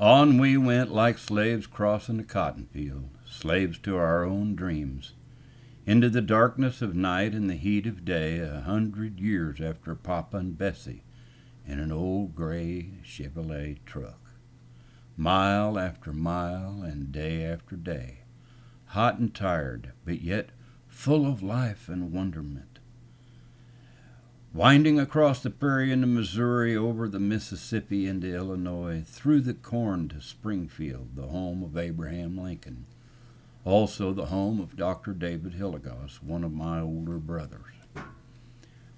On we went like slaves crossing a cotton field, slaves to our own dreams, into the darkness of night and the heat of day, 100 years after Papa and Bessie, in an old gray Chevrolet truck. Mile after mile and day after day, hot and tired, but yet full of life and wonderment. Winding across the prairie into Missouri, over the Mississippi into Illinois, through the corn to Springfield, the home of Abraham Lincoln, also the home of Dr. David Hilligoss, one of my older brothers.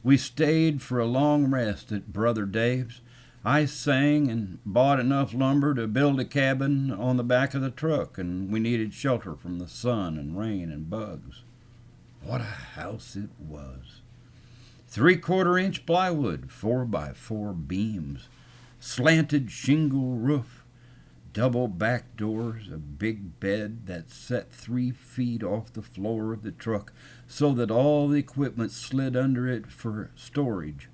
We stayed for a long rest at Brother Dave's. I sang and bought enough lumber to build a cabin on the back of the truck, and we needed shelter from the sun and rain and bugs. What a house it was! 3/4 inch plywood, 4x4 beams, slanted shingle roof, double back doors, a big bed that set 3 feet off the floor of the truck so that all the equipment slid under it for storage.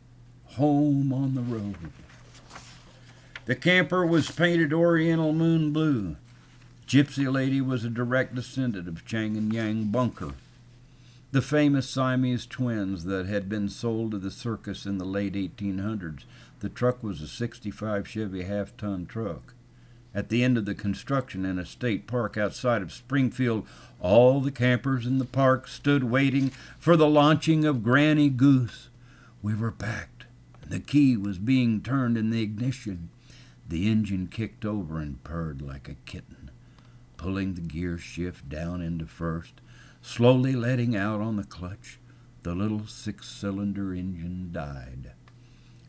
Home on the road. The camper was painted Oriental moon blue. Gypsy Lady was a direct descendant of Chang and Yang Bunker, the famous Siamese twins that had been sold to the circus in the late 1800s. The truck was a 65 Chevy half-ton truck. At the end of the construction in a state park outside of Springfield, all the campers in the park stood waiting for the launching of Granny Goose. We were packed. The key was being turned in the ignition. The engine kicked over and purred like a kitten, pulling the gear shift down into first, slowly letting out on the clutch. The little 6-cylinder engine died.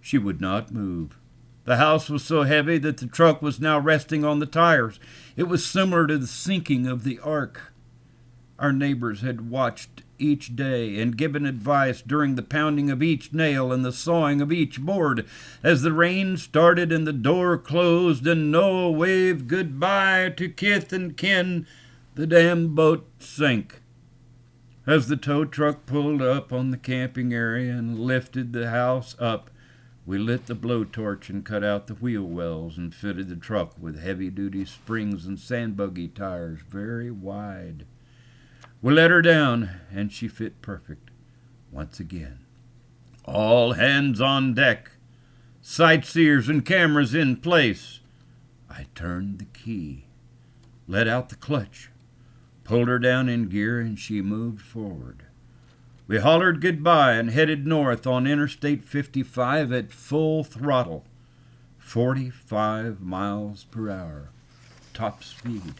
She would not move. The house was so heavy that the truck was now resting on the tires. It was similar to the sinking of the Ark. Our neighbors had watched each day and given advice during the pounding of each nail and the sawing of each board. As the rain started and the door closed and Noah waved goodbye to kith and kin, the damn boat sank. As the tow truck pulled up on the camping area and lifted the house up, we lit the blowtorch and cut out the wheel wells and fitted the truck with heavy-duty springs and sand buggy tires very wide. We let her down, and she fit perfect once again. All hands on deck, sightseers and cameras in place. I turned the key, let out the clutch, pulled her down in gear, and she moved forward. We hollered goodbye and headed north on Interstate 55 at full throttle, 45 miles per hour, top speed.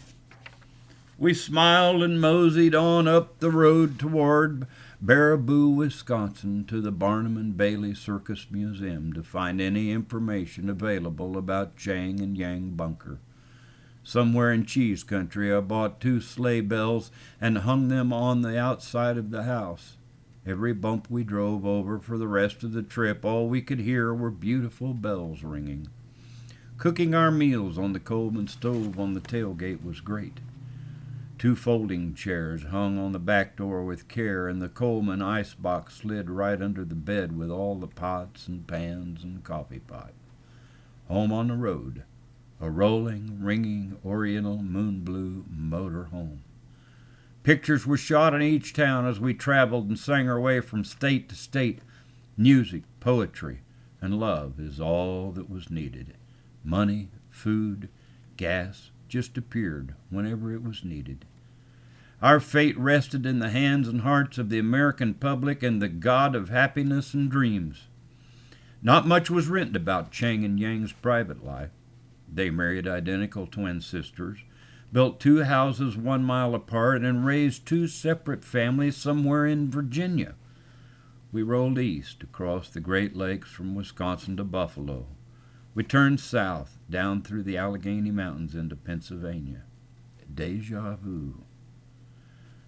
We smiled and moseyed on up the road toward Baraboo, Wisconsin, to the Barnum and Bailey Circus Museum to find any information available about Chang and Yang Bunker. Somewhere in cheese country, I bought 2 sleigh bells and hung them on the outside of the house. Every bump we drove over for the rest of the trip, all we could hear were beautiful bells ringing. Cooking our meals on the Coleman stove on the tailgate was great. 2 folding chairs hung on the back door with care, and the Coleman icebox slid right under the bed with all the pots and pans and coffee pot. Home on the road, a rolling, ringing, Oriental moon-blue motor home. Pictures were shot in each town as we traveled and sang our way from state to state. Music, poetry, and love is all that was needed. Money, food, gas just appeared whenever it was needed. Our fate rested in the hands and hearts of the American public and the God of happiness and dreams. Not much was written about Chang and Yang's private life. They married identical twin sisters, built 2 houses 1 mile apart, and raised 2 separate families somewhere in Virginia. We rolled east across the Great Lakes from Wisconsin to Buffalo. We turned south down through the Allegheny Mountains into Pennsylvania. Deja vu.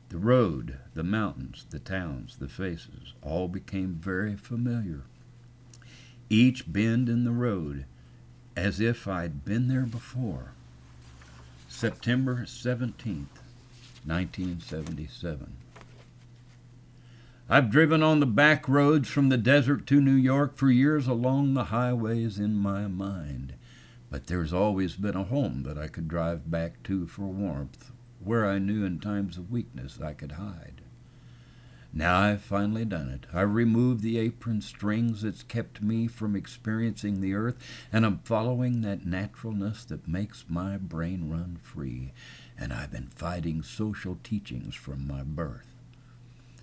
The road, the mountains, the towns, the faces, all became very familiar. Each bend in the road, as if I'd been there before. September 17th, 1977. I've driven on the back roads from the desert to New York for years along the highways in my mind, But there's always been a home that I could drive back to for warmth, where I knew in times of weakness I could hide. Now I've finally done it. I removed the apron strings that's kept me from experiencing the earth, and I'm following that naturalness that makes my brain run free, and I've been fighting social teachings from my birth.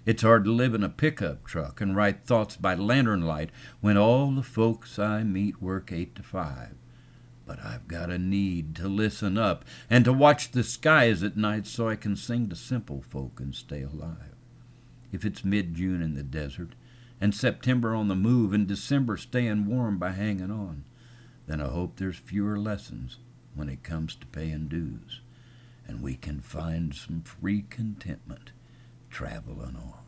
It's hard to live in a pickup truck and write thoughts by lantern light when all the folks I meet work 8 to 5. But I've got a need to listen up and to watch the skies at night so I can sing to simple folk and stay alive. If it's mid-June in the desert, and September on the move, and December staying warm by hanging on, then I hope there's fewer lessons when it comes to paying dues, and we can find some free contentment traveling on.